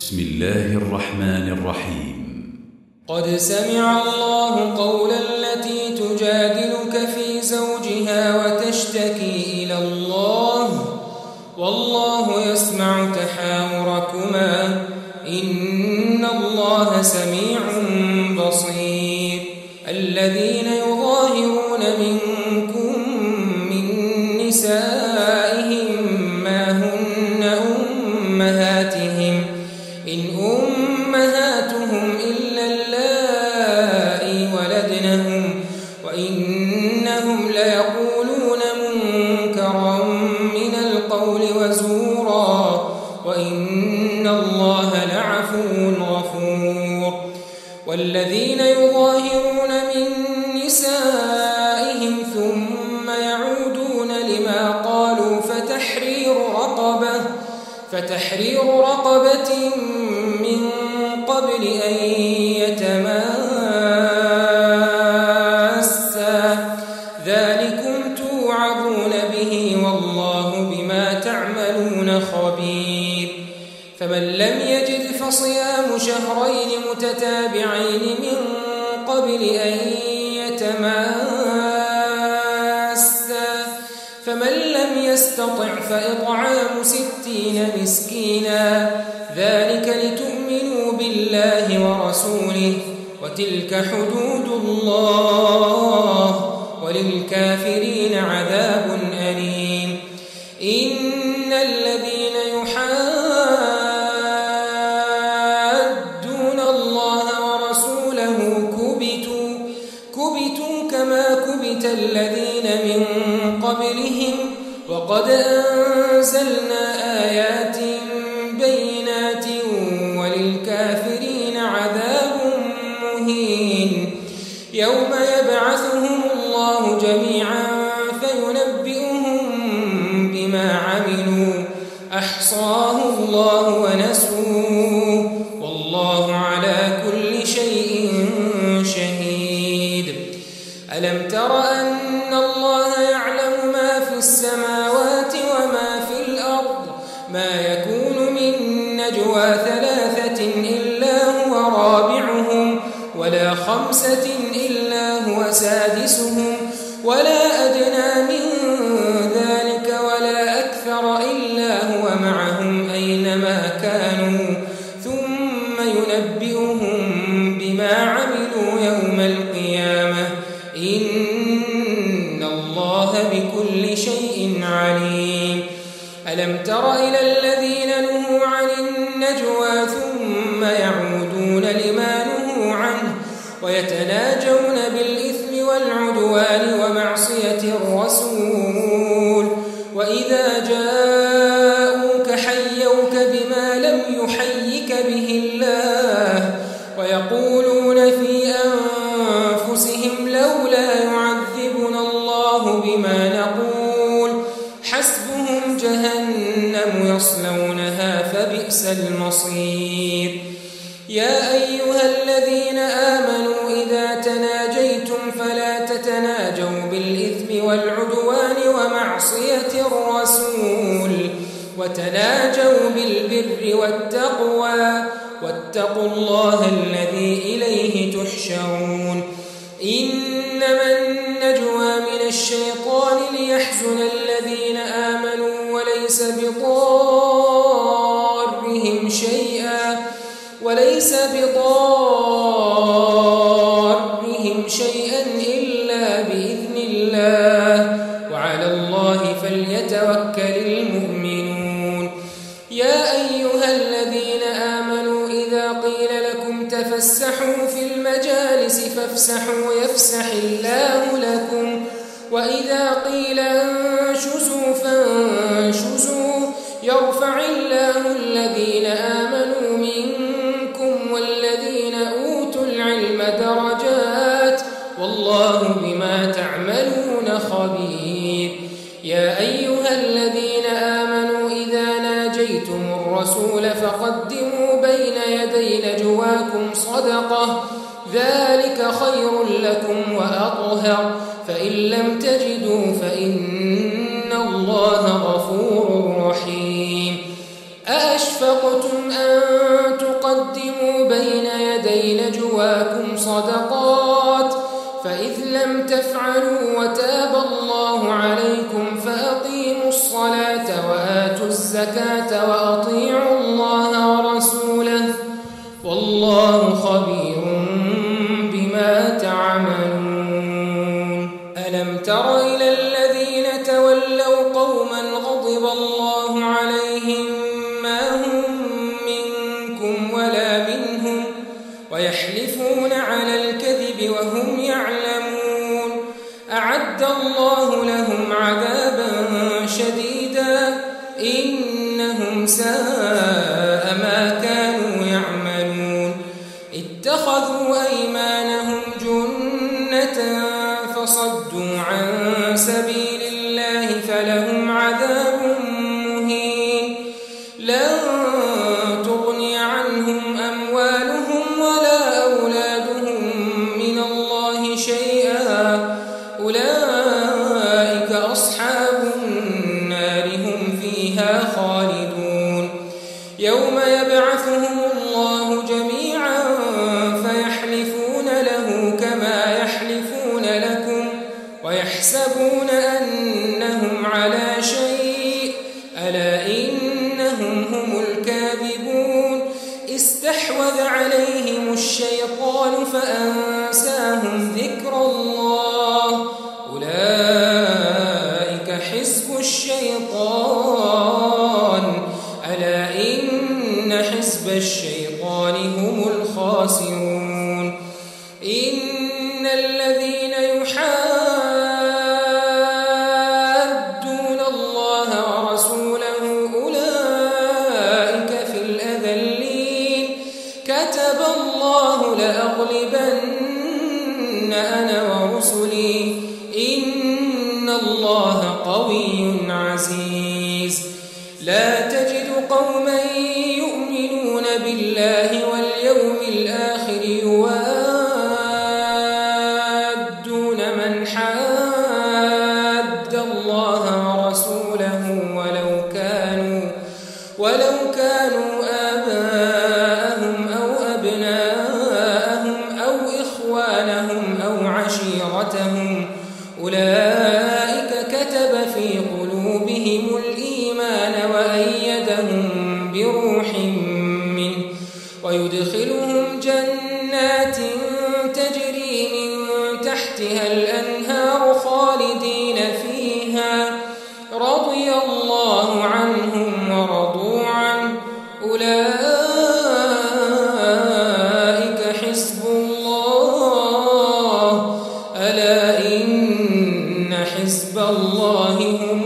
بسم الله الرحمن الرحيم. قد سمع الله قول التي تجادلك في زوجها وتشتكي إلى الله والله يسمع تحاوركما إن الله سميع بصير. الذين يظاهرون منكم من نسائهم ما هن أمهاتهم إن أمهاتهم إلا اللائي ولدنهم وإنهم ليقولون منكرا من القول وزورا وإن الله لعفو غفور. والذين يظاهرون من نسائهم ثم يعودون لما قالوا فتحرير رقبة من قبل أن يتماسا ذلكم توعظون به والله بما تعملون خبير. فمن لم يجد فصيام شهرين متتابعين من قبل أن يتماسا فمن لم يستطع فإطعام 60 مسكينا ذلك لتؤمنوا بالله ورسوله وتلك حدود الله وللكافرين عذاب أليم. إن الذين يحادون الله ورسوله كبتوا كما كبت الذين من قبلهم وقد أنزلنا آيات بينات وللكافرين عذاب مهين. يوم يبعثهم الله جميعا فينبئهم بما عملوا أحصاه الله ونسوه والله على كل شيء شهيد. ألم تر أن الله يعلم ما في السماوات وما في الأرض ما يكون من نجوى 3 إلا هو رابعهم ولا 5 إلا هو سادسهم ولا أدنى من ذلك ولا أكثر إلا هو معهم أينما كانوا ثم ينبئهم بما عملوا يوم القيامة إن الله بكل شيء عليم. ألم تر إلى الذين نهوا عن النجوى ثم يعودون لما نهوا عنه ويتناجون بالإثم والعدوان ومعصية الرسول وإذا جاءوك حيوك بما لم يحيك به الله ويقولون في أنفسهم لولا يعذبنا الله بما نقول حسبهم جهنم يصلونها فبئس المصير. يا أيها الذين آمنوا إذا تناجيتم فلا تتناجوا بالإثم والعدوان ومعصية الرسول وتناجوا بالبر والتقوى واتقوا الله الذي إليه تحشرون. إنما النجوى من الشيطان ليحزن الذين آمنوا وليس بضارهم شيئا إلا بإذن الله وعلى الله فليتوكل المؤمنون. يا أيها الذين آمنوا إذا قيل لكم تفسحوا في المجالس فافسحوا يفسح الله لكم وإذا قيل انشزوا فانشزوا يرفع الله الذين آمنوا منكم والذين أوتوا العلم درجات والله بما تعملون خبير. يا أيها الذين آمنوا إذا ناجيتم الرسول فقدموا بين يدي نجواكم صدقة ذلك خير لكم وأطهر فإن لم تجدوا فإن الله غفور رحيم. أأشفقتم أن وأتواكم صدقات فإذ لم تفعلوا وتاب الله عليكم فأقيموا الصلاة وآتوا الزكاة وأطيعوا الله ورسوله والله خبير بما تعملون. ألم تر إلى الذين تولوا قوما غضب الله عليهم ما هم منكم ولا منهم ويحلفون على الكذب وهم يعلمون أعد الله لهم عذابا شديدا إنهم ساء ما كانوا يعملون. اتخذوا أيمانهم جنة فصدوا عن سبيل الله فلهم عذاب مهين. لن تغني عنهم أموالهم ولا أولادهم من الله شيئا أولئك أصحاب النار هم فيها خالدون. يوم يبعثهم الله جميعا فيحلفون له كما يحلفون لكم ويحسبون أنهم على شيء ألا إنهم هم الكاذبون. استحوذ عليهم الشيطان فأنساهم ذكر الله أولئك حزب الشيطان ألا إن حزب الشيطان هم الخاسرون. إن الذين يحادون الله ورسوله أولئك في الأذلين. كتب الله لأغلبن أنا ورسلي إن الله قوي عزيز. لا تجد قوما يؤمنون بالله واليوم الآخر يوادون من حاد الله ورسوله ولو كانوا آباءهم أو أبناءهم أو إخوانهم أو عشيرتهم أولئك كتب في قلوبهم الإيمان وأيدهم بروح منه ويدخلهم جنات تجري من تحتها الأنهار خالدين فيها رضي الله عنهم ورضوا عنه أولئك حزب الله ألا إن حزب الله هم